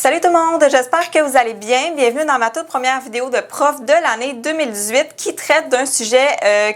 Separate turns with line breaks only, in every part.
Salut tout le monde, j'espère que vous allez bien. Bienvenue dans ma toute première vidéo de prof de l'année 2018 qui traite d'un sujet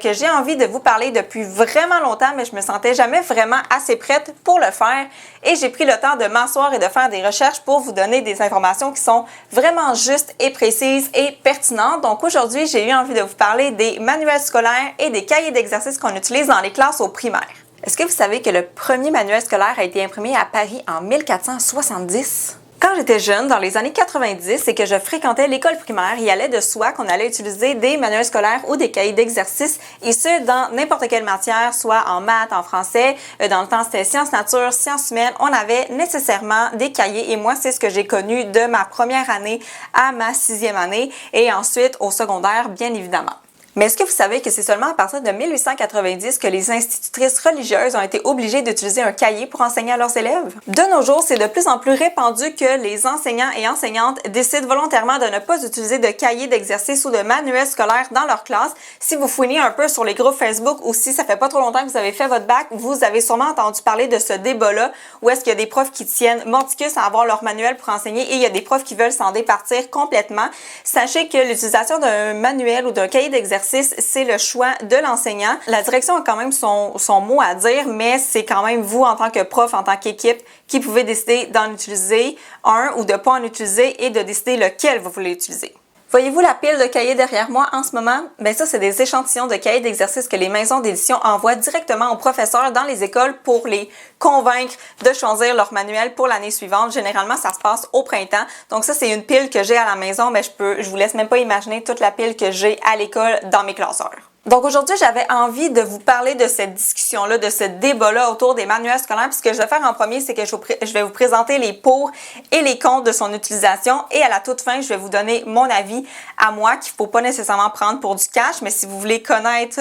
que j'ai envie de vous parler depuis vraiment longtemps, mais je me sentais jamais vraiment assez prête pour le faire. Et j'ai pris le temps de m'asseoir et de faire des recherches pour vous donner des informations qui sont vraiment justes et précises et pertinentes. Donc aujourd'hui, j'ai eu envie de vous parler des manuels scolaires et des cahiers d'exercices qu'on utilise dans les classes au primaire. Est-ce que vous savez que le premier manuel scolaire a été imprimé à Paris en 1470? Quand j'étais jeune, dans les années 90 et que je fréquentais l'école primaire, il allait de soi qu'on allait utiliser des manuels scolaires ou des cahiers d'exercices, et ce, dans n'importe quelle matière, soit en maths, en français, dans le temps c'était sciences nature, sciences humaines, on avait nécessairement des cahiers, et moi c'est ce que j'ai connu de ma première année à ma 6e année, et ensuite au secondaire, bien évidemment. Mais est-ce que vous savez que c'est seulement à partir de 1890 que les institutrices religieuses ont été obligées d'utiliser un cahier pour enseigner à leurs élèves? De nos jours, c'est de plus en plus répandu que les enseignants et enseignantes décident volontairement de ne pas utiliser de cahier d'exercice ou de manuel scolaire dans leur classe. Si vous fouinez un peu sur les groupes Facebook ou si ça fait pas trop longtemps que vous avez fait votre bac, vous avez sûrement entendu parler de ce débat-là où est-ce qu'il y a des profs qui tiennent mordicus à avoir leur manuel pour enseigner et il y a des profs qui veulent s'en départir complètement. Sachez que l'utilisation d'un manuel ou d'un cahier d'exercice, c'est le choix de l'enseignant. La direction a quand même son mot à dire, mais c'est quand même vous, en tant que prof, en tant qu'équipe, qui pouvez décider d'en utiliser un ou de ne pas en utiliser et de décider lequel vous voulez utiliser. Voyez-vous la pile de cahiers derrière moi en ce moment? Bien ça, c'est des échantillons de cahiers d'exercices que les maisons d'édition envoient directement aux professeurs dans les écoles pour les convaincre de choisir leur manuel pour l'année suivante. Généralement, ça se passe au printemps. Donc ça, c'est une pile que j'ai à la maison, mais je vous laisse même pas imaginer toute la pile que j'ai à l'école dans mes classeurs. Donc aujourd'hui, j'avais envie de vous parler de cette discussion-là, de ce débat-là autour des manuels scolaires. Puis ce que je vais faire en premier, c'est que je vais vous présenter les pour et les contre de son utilisation. Et à la toute fin, je vais vous donner mon avis à moi, qu'il ne faut pas nécessairement prendre pour du cash. Mais si vous voulez connaître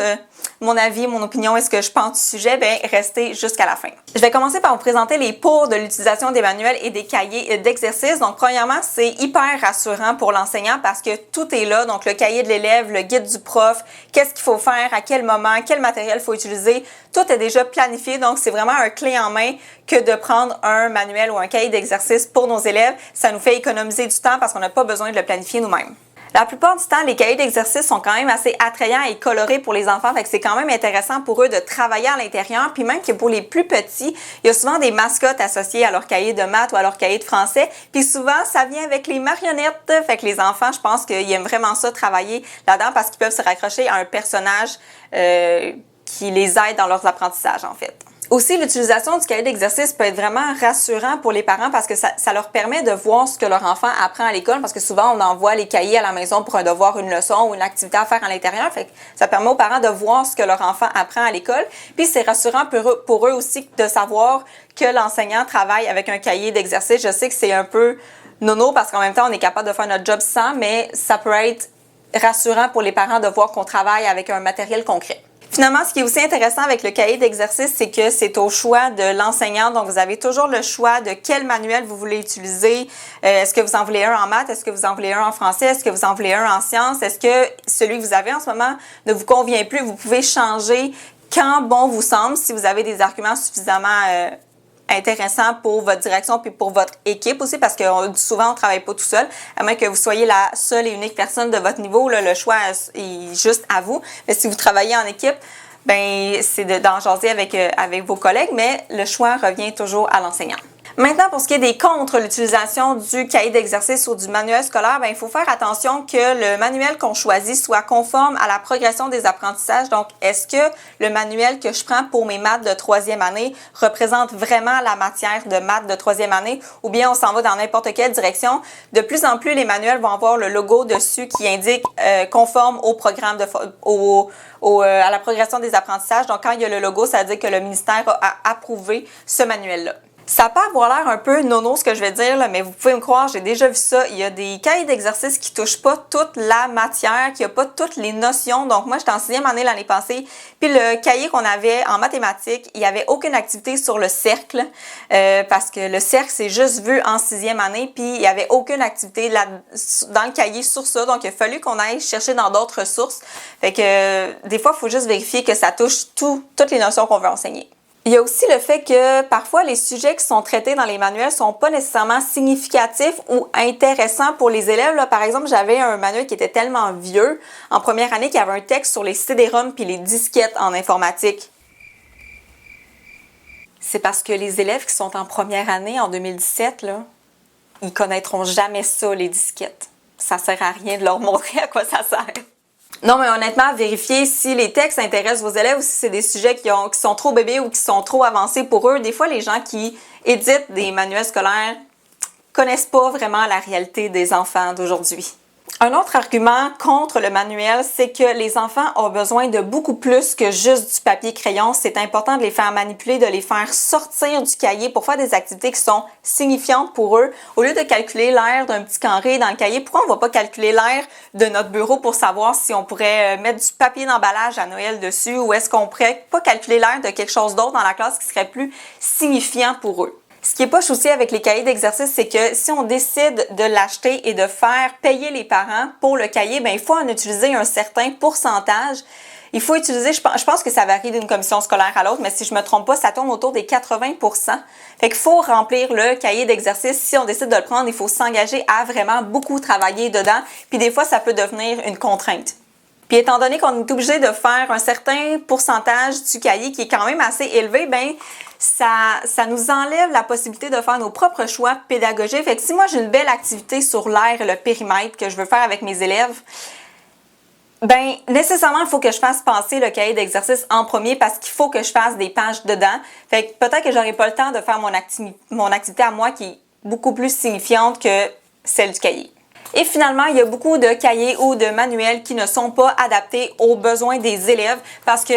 mon avis, mon opinion et ce que je pense du sujet, bien, restez jusqu'à la fin. Je vais commencer par vous présenter les pour de l'utilisation des manuels et des cahiers d'exercice. Donc premièrement, c'est hyper rassurant pour l'enseignant parce que tout est là. Donc le cahier de l'élève, le guide du prof, qu'est-ce qu'il faut faire, à quel moment, quel matériel il faut utiliser, tout est déjà planifié, donc c'est vraiment un clé en main que de prendre un manuel ou un cahier d'exercice pour nos élèves. Ça nous fait économiser du temps parce qu'on n'a pas besoin de le planifier nous-mêmes. La plupart du temps, les cahiers d'exercice sont quand même assez attrayants et colorés pour les enfants, fait que c'est quand même intéressant pour eux de travailler à l'intérieur, puis même que pour les plus petits, il y a souvent des mascottes associées à leur cahier de maths ou à leur cahier de français, puis souvent, ça vient avec les marionnettes, fait que les enfants, je pense qu'ils aiment vraiment ça, travailler là-dedans, parce qu'ils peuvent se raccrocher à un personnage qui les aide dans leurs apprentissages, en fait. Aussi, l'utilisation du cahier d'exercice peut être vraiment rassurant pour les parents parce que ça leur permet de voir ce que leur enfant apprend à l'école parce que souvent, on envoie les cahiers à la maison pour un devoir, une leçon ou une activité à faire à l'intérieur. Fait que ça permet aux parents de voir ce que leur enfant apprend à l'école. Puis, c'est rassurant pour eux aussi de savoir que l'enseignant travaille avec un cahier d'exercice. Je sais que c'est un peu nono parce qu'en même temps, on est capable de faire notre job sans, mais ça peut être rassurant pour les parents de voir qu'on travaille avec un matériel concret. Finalement, ce qui est aussi intéressant avec le cahier d'exercice, c'est que c'est au choix de l'enseignant. Donc, vous avez toujours le choix de quel manuel vous voulez utiliser. Est-ce que vous en voulez un en maths? Est-ce que vous en voulez un en français? Est-ce que vous en voulez un en sciences? Est-ce que celui que vous avez en ce moment ne vous convient plus? Vous pouvez changer quand bon vous semble si vous avez des arguments suffisamment intéressant pour votre direction puis pour votre équipe aussi parce que souvent on ne travaille pas tout seul, à moins que vous soyez la seule et unique personne de votre niveau, là, le choix est juste à vous. Mais si vous travaillez en équipe, ben c'est d'en jaser avec vos collègues, mais le choix revient toujours à l'enseignant. Maintenant, pour ce qui est des contre l'utilisation du cahier d'exercice ou du manuel scolaire, bien, il faut faire attention que le manuel qu'on choisit soit conforme à la progression des apprentissages. Donc, est-ce que le manuel que je prends pour mes maths de 3e année représente vraiment la matière de maths de 3e année ou bien on s'en va dans n'importe quelle direction? De plus en plus, les manuels vont avoir le logo dessus qui indique conforme au programme à la progression des apprentissages. Donc, quand il y a le logo, ça veut dire que le ministère a approuvé ce manuel-là. Ça peut avoir l'air un peu nono ce que je vais dire, là, mais vous pouvez me croire, j'ai déjà vu ça. Il y a des cahiers d'exercices qui touchent pas toute la matière, qui n'ont pas toutes les notions. Donc moi, j'étais en 6e année l'année passée, puis le cahier qu'on avait en mathématiques, il n'y avait aucune activité sur le cercle, parce que le cercle, c'est juste vu en 6e année, puis il n'y avait aucune activité dans le cahier sur ça. Donc il a fallu qu'on aille chercher dans d'autres sources. Fait que des fois, il faut juste vérifier que ça touche toutes les notions qu'on veut enseigner. Il y a aussi le fait que parfois les sujets qui sont traités dans les manuels sont pas nécessairement significatifs ou intéressants pour les élèves. Là, par exemple, j'avais un manuel qui était tellement vieux en première année qu'il y avait un texte sur les CD-ROM puis les disquettes en informatique. C'est parce que les élèves qui sont en première année en 2017, là, ils connaîtront jamais ça, les disquettes. Ça sert à rien de leur montrer à quoi ça sert. Non, mais honnêtement, vérifiez si les textes intéressent vos élèves ou si c'est des sujets qui sont trop bébés ou qui sont trop avancés pour eux. Des fois, les gens qui éditent des manuels scolaires connaissent pas vraiment la réalité des enfants d'aujourd'hui. Un autre argument contre le manuel, c'est que les enfants ont besoin de beaucoup plus que juste du papier-crayon. C'est important de les faire manipuler, de les faire sortir du cahier pour faire des activités qui sont signifiantes pour eux. Au lieu de calculer l'aire d'un petit carré dans le cahier, pourquoi on ne va pas calculer l'aire de notre bureau pour savoir si on pourrait mettre du papier d'emballage à Noël dessus ou est-ce qu'on pourrait pas calculer l'aire de quelque chose d'autre dans la classe qui serait plus signifiant pour eux? Ce qui est poche aussi avec les cahiers d'exercice, c'est que si on décide de l'acheter et de faire payer les parents pour le cahier, bien, il faut en utiliser un certain pourcentage. Il faut utiliser, je pense que ça varie d'une commission scolaire à l'autre, mais si je me trompe pas, ça tourne autour des 80%. Fait qu'il faut remplir le cahier d'exercice. Si on décide de le prendre, il faut s'engager à vraiment beaucoup travailler dedans. Puis des fois, ça peut devenir une contrainte. Puis étant donné qu'on est obligé de faire un certain pourcentage du cahier qui est quand même assez élevé, bien, ça nous enlève la possibilité de faire nos propres choix pédagogiques. Fait que si moi j'ai une belle activité sur l'aire et le périmètre que je veux faire avec mes élèves, ben nécessairement il faut que je fasse passer le cahier d'exercice en premier parce qu'il faut que je fasse des pages dedans. Fait que peut-être que j'aurai pas le temps de faire mon activité à moi qui est beaucoup plus signifiante que celle du cahier. Et finalement, il y a beaucoup de cahiers ou de manuels qui ne sont pas adaptés aux besoins des élèves parce que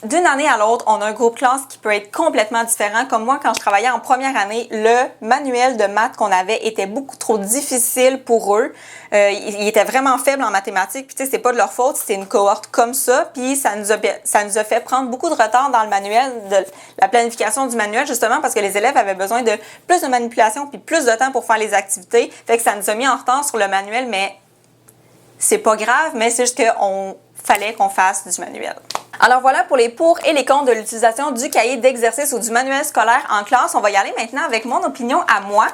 d'une année à l'autre, on a un groupe classe qui peut être complètement différent. Comme moi, quand je travaillais en première année, le manuel de maths qu'on avait était beaucoup trop difficile pour eux. Il était vraiment faible en mathématiques. Puis tu sais, c'est pas de leur faute, c'était une cohorte comme ça. Puis ça nous a fait prendre beaucoup de retard dans le manuel, de la planification du manuel, justement parce que les élèves avaient besoin de plus de manipulation puis plus de temps pour faire les activités. Fait que ça nous a mis en retard sur le manuel, mais c'est pas grave, mais c'est juste qu'on fallait qu'on fasse du manuel. Alors voilà pour les pour et les contre de l'utilisation du cahier d'exercice ou du manuel scolaire en classe. On va y aller maintenant avec mon opinion à moi.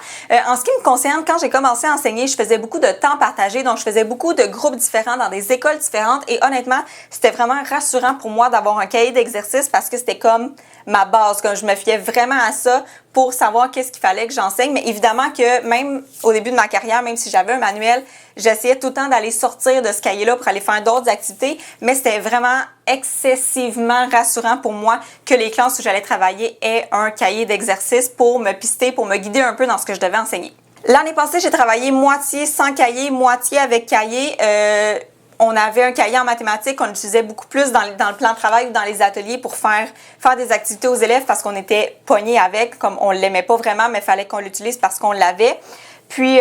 En ce qui me concerne, quand j'ai commencé à enseigner, je faisais beaucoup de temps partagé, donc je faisais beaucoup de groupes différents dans des écoles différentes et honnêtement, c'était vraiment rassurant pour moi d'avoir un cahier d'exercice parce que c'était comme ma base, comme je me fiais vraiment à ça pour savoir qu'est-ce qu'il fallait que j'enseigne. Mais évidemment que même au début de ma carrière, même si j'avais un manuel, j'essayais tout le temps d'aller sortir de ce cahier-là pour aller faire d'autres activités, mais c'était vraiment excessivement rassurant pour moi que les classes où j'allais travailler aient un cahier d'exercice pour me pister, pour me guider un peu dans ce que je devais enseigner. L'année passée, j'ai travaillé moitié sans cahier, moitié avec cahier. On avait un cahier en mathématiques qu'on utilisait beaucoup plus dans le plan de travail ou dans les ateliers pour faire des activités aux élèves parce qu'on était pognés avec, comme on ne l'aimait pas vraiment, mais il fallait qu'on l'utilise parce qu'on l'avait. Puis,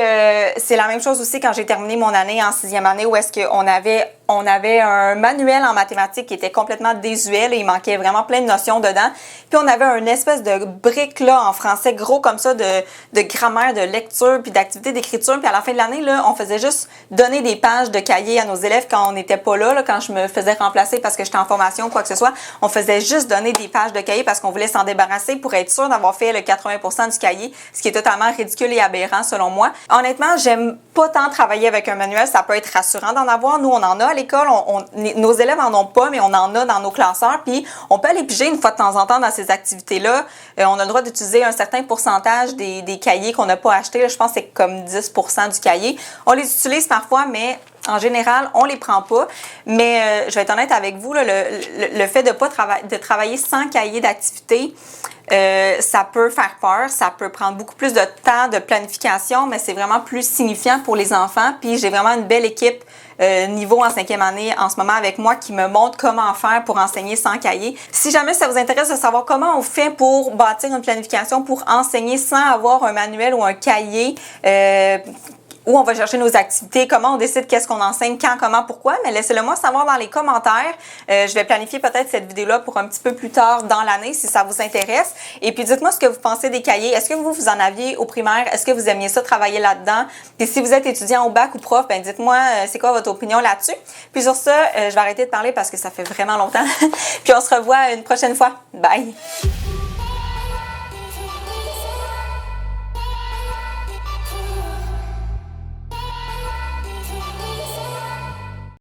c'est la même chose aussi quand j'ai terminé mon année en 6e année où est-ce qu'on avait un manuel en mathématiques qui était complètement désuet. Il manquait vraiment plein de notions dedans. Puis, on avait une espèce de brique là, en français gros comme ça de grammaire, de lecture, puis d'activité d'écriture. Puis, à la fin de l'année, là, on faisait juste donner des pages de cahiers à nos élèves quand on n'était pas là, quand je me faisais remplacer parce que j'étais en formation ou quoi que ce soit. On faisait juste donner des pages de cahiers parce qu'on voulait s'en débarrasser pour être sûr d'avoir fait le 80% du cahier, ce qui est totalement ridicule et aberrant selon moi. Honnêtement, j'aime pas tant travailler avec un manuel. Ça peut être rassurant d'en avoir. Nous, on en a à l'école. Nos élèves en ont pas, mais on en a dans nos classeurs. Puis, on peut aller piger une fois de temps en temps dans ces activités-là. On a le droit d'utiliser un certain pourcentage des cahiers qu'on n'a pas achetés. Là, je pense que c'est comme 10% du cahier. On les utilise parfois, mais en général, on les prend pas. Mais je vais être honnête avec vous, là, le fait de travailler sans cahier d'activité, ça peut faire peur, ça peut prendre beaucoup plus de temps de planification, mais c'est vraiment plus signifiant pour les enfants. Puis j'ai vraiment une belle équipe niveau en 5e année en ce moment avec moi qui me montre comment faire pour enseigner sans cahier. Si jamais ça vous intéresse de savoir comment on fait pour bâtir une planification pour enseigner sans avoir un manuel ou un cahier, où on va chercher nos activités, comment on décide qu'est-ce qu'on enseigne, quand, comment, pourquoi, mais laissez-le moi savoir dans les commentaires. Je vais planifier peut-être cette vidéo-là pour un petit peu plus tard dans l'année si ça vous intéresse. Et puis dites-moi ce que vous pensez des cahiers. Est-ce que vous en aviez au primaire? Est-ce que vous aimiez ça travailler là-dedans? Puis si vous êtes étudiant au bac ou prof, ben dites-moi c'est quoi votre opinion là-dessus. Puis sur ça, je vais arrêter de parler parce que ça fait vraiment longtemps. Puis on se revoit une prochaine fois. Bye!